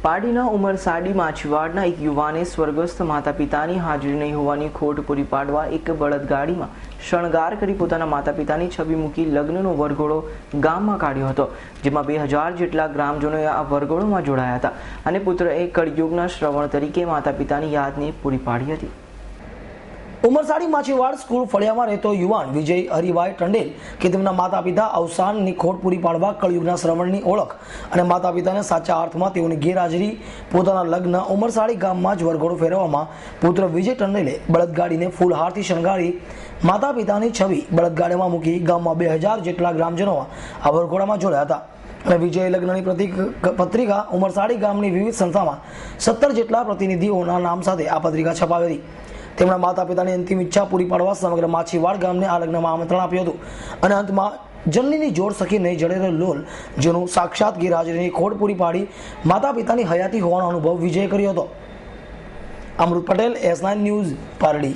પાડીના ઉમરસાડી માછીવાડના એક યુવાને સ્વર્ગસ્થ માતા પિતાની હાજરી નહીં હોવાની ખોટ પૂરી પાડવા એક બળદગાડીમાં શણગાર કરી પોતાના માતા પિતાની છબી મૂકી લગ્નનો વરઘોડો ગામમાં કાઢ્યો હતો, જેમાં 2000 જેટલા ગ્રામજનોએ આ વરઘોડોમાં જોડાયા હતા અને પુત્રએ કળયુગના શ્રવણ તરીકે માતા પિતાની યાદને પૂરી પાડી હતી। ઉમરસાડી માછીવાડ સ્કૂલ ફળિયામાં રહેતો યુવાન વિજય હરિભાઈ ટંડેલ કે તેમના માતા પિતા અવસાનની ખોટ પૂરી પાડવા કળયુગના શ્રવણની ઓળખ અને માતા પિતાને સાચા અર્થમાં તેઓની ગેરહાજરી પોતાના લગ્ન ઉમરસાડી ગામમાં જ વરઘોડો ફેરવવામાં પુત્ર વિજય ટંડેલે બળદગાડીને ફૂલહારથી શણગારી માતા પિતાની છબી બળદગાડીમાં મૂકી ગામમાં 2000 જેટલા ગ્રામજનો આ વરઘોડામાં જોડાયા હતા અને વિજય લગ્નની પત્રિકા ઉમરસાડી ગામની વિવિધ સંસ્થામાં 17 જેટલા પ્રતિનિધિઓના નામ સાથે આ પત્રિકા છપાવી હતી। તેમના માતા પિતાની અંતિમ ઈચ્છા પૂરી પાડવા સમગ્ર માછીવાડ ગામને આ લગ્નમાં આમંત્રણ આપ્યું હતું અને અંતમાં જનનીની જોડ સખી નહીં જડેલો લોલ જેનું સાક્ષાત ગેરહાજરીની ખોટ પૂરી પાડી માતા પિતાની હયાતી હોવાનો અનુભવ વિજય કર્યો હતો। અમૃત પટેલ, S9 ન્યૂઝ, પારડી।